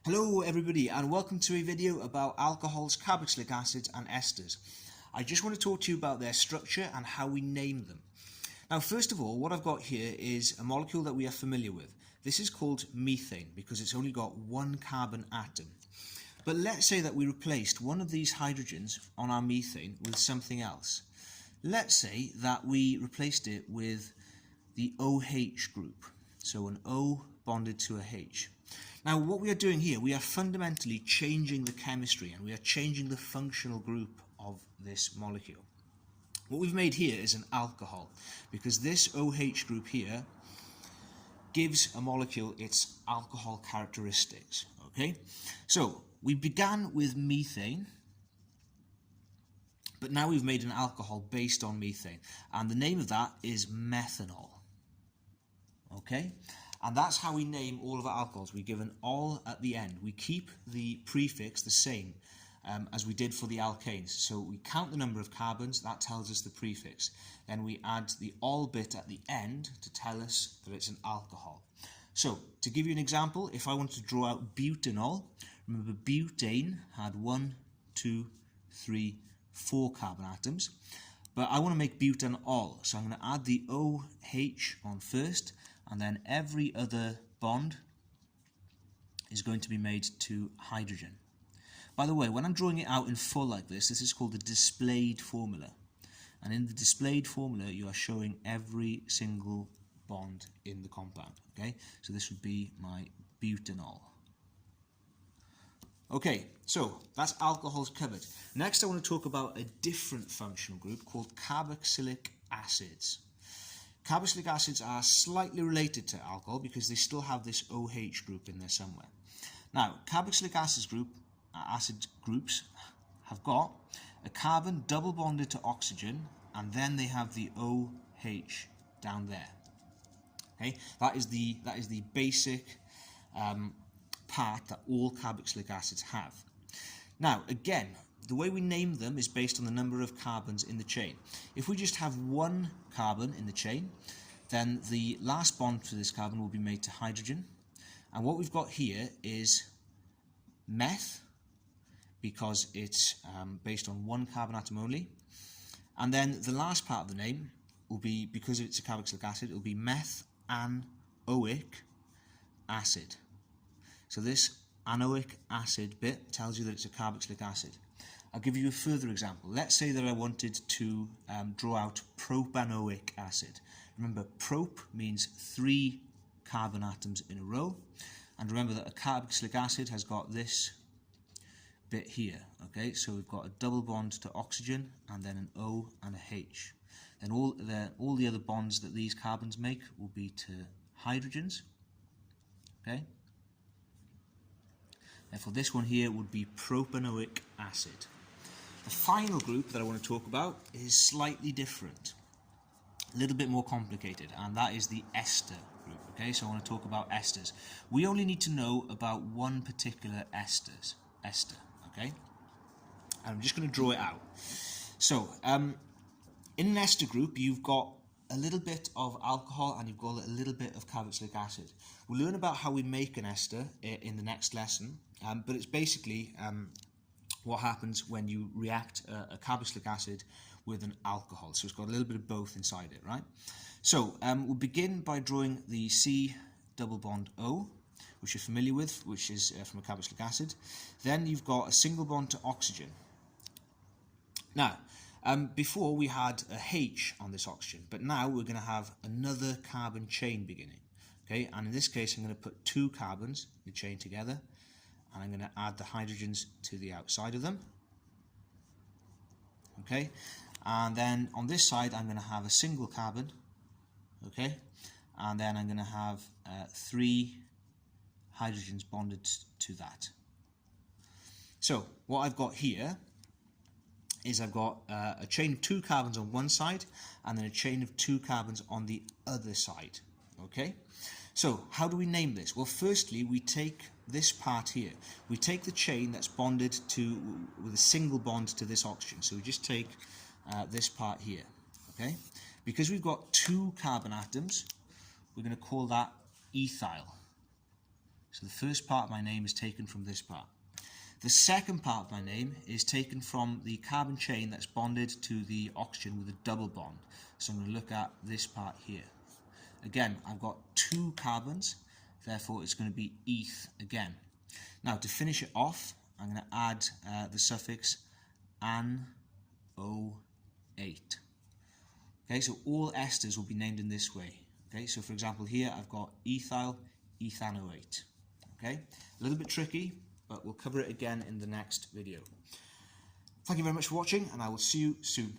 Hello everybody and welcome to a video about alcohols, carboxylic acids and esters. I just want to talk to you about their structure and how we name them. Now first of all, what I've got here is a molecule that we are familiar with. This is called methane because it's only got one carbon atom. But let's say that we replaced one of these hydrogens on our methane with something else. Let's say that we replaced it with the OH group. So an O bonded to a H. Now what we are doing here, we are fundamentally changing the chemistry and we are changing the functional group of this molecule. What we've made here is an alcohol because this OH group here gives a molecule its alcohol characteristics. Okay, so we began with methane, but now we've made an alcohol based on methane and the name of that is methanol. Okay. And that's how we name all of our alcohols. We give an ol at the end. We keep the prefix the same as we did for the alkanes. So we count the number of carbons, that tells us the prefix. Then we add the ol bit at the end to tell us that it's an alcohol. So to give you an example, if I wanted to draw out butanol, remember butane had 1, 2, 3, 4 carbon atoms. But I want to make butanol, so I'm going to add the OH on first, and then every other bond is going to be made to hydrogen. By the way, when I'm drawing it out in full like this is called the displayed formula. And in the displayed formula, you are showing every single bond in the compound. Okay, so this would be my butanol. Okay, so that's alcohols covered. Next I want to talk about a different functional group called carboxylic acids. Carboxylic acids are slightly related to alcohol because they still have this OH group in there somewhere. Now, carboxylic acid groups have got a carbon double bonded to oxygen and then they have the OH down there. Okay, that is the basic part that all carboxylic acids have. Now, again, the way we name them is based on the number of carbons in the chain. If we just have one carbon in the chain, then the last bond to this carbon will be made to hydrogen. And what we've got here is meth, because it's based on one carbon atom only. And then the last part of the name will be, because it's a carboxylic acid, it will be methanoic acid. So this anoic acid bit tells you that it's a carboxylic acid. I'll give you a further example. Let's say that I wanted to draw out propanoic acid. Remember, prop means 3 carbon atoms in a row. And remember that a carboxylic acid has got this bit here. Okay, so we've got a double bond to oxygen and then an O and a H. Then all the other bonds that these carbons make will be to hydrogens. Okay. Therefore, this one here would be propanoic acid. The final group that I want to talk about is slightly different, a little bit more complicated, and that is the ester group. Okay, so I want to talk about esters. We only need to know about one particular ester. Okay, I'm just going to draw it out. So, in an ester group, you've got a little bit of alcohol and you've got a little bit of carboxylic acid. We'll learn about how we make an ester in the next lesson, but it's basically what happens when you react a carboxylic acid with an alcohol. So it's got a little bit of both inside it, right? So we'll begin by drawing the C double bond O, which you're familiar with, which is from a carboxylic acid. Then you've got a single bond to oxygen. Now, before we had a H on this oxygen, but now we're going to have another carbon chain beginning. Okay, and in this case I'm going to put 2 carbons in the chain together, and I'm going to add the hydrogens to the outside of them. Okay, and then on this side I'm going to have a single carbon. Okay, and then I'm going to have 3 hydrogens bonded to that. So what I've got here is I've got a chain of 2 carbons on one side and then a chain of 2 carbons on the other side. Okay, so how do we name this? Well, firstly we take this part here. We take the chain that's bonded with a single bond to this oxygen. So we just take this part here. Okay, because we've got 2 carbon atoms, we're going to call that ethyl. So the first part of my name is taken from this part. The second part of my name is taken from the carbon chain that's bonded to the oxygen with a double bond. So I'm going to look at this part here. Again, I've got 2 carbons, therefore it's going to be eth again. Now to finish it off, I'm going to add the suffix an-o-8. Okay, so all esters will be named in this way. Okay, so for example here I've got ethyl ethanoate. Okay, a little bit tricky, but we'll cover it again in the next video. Thank you very much for watching, and I will see you soon.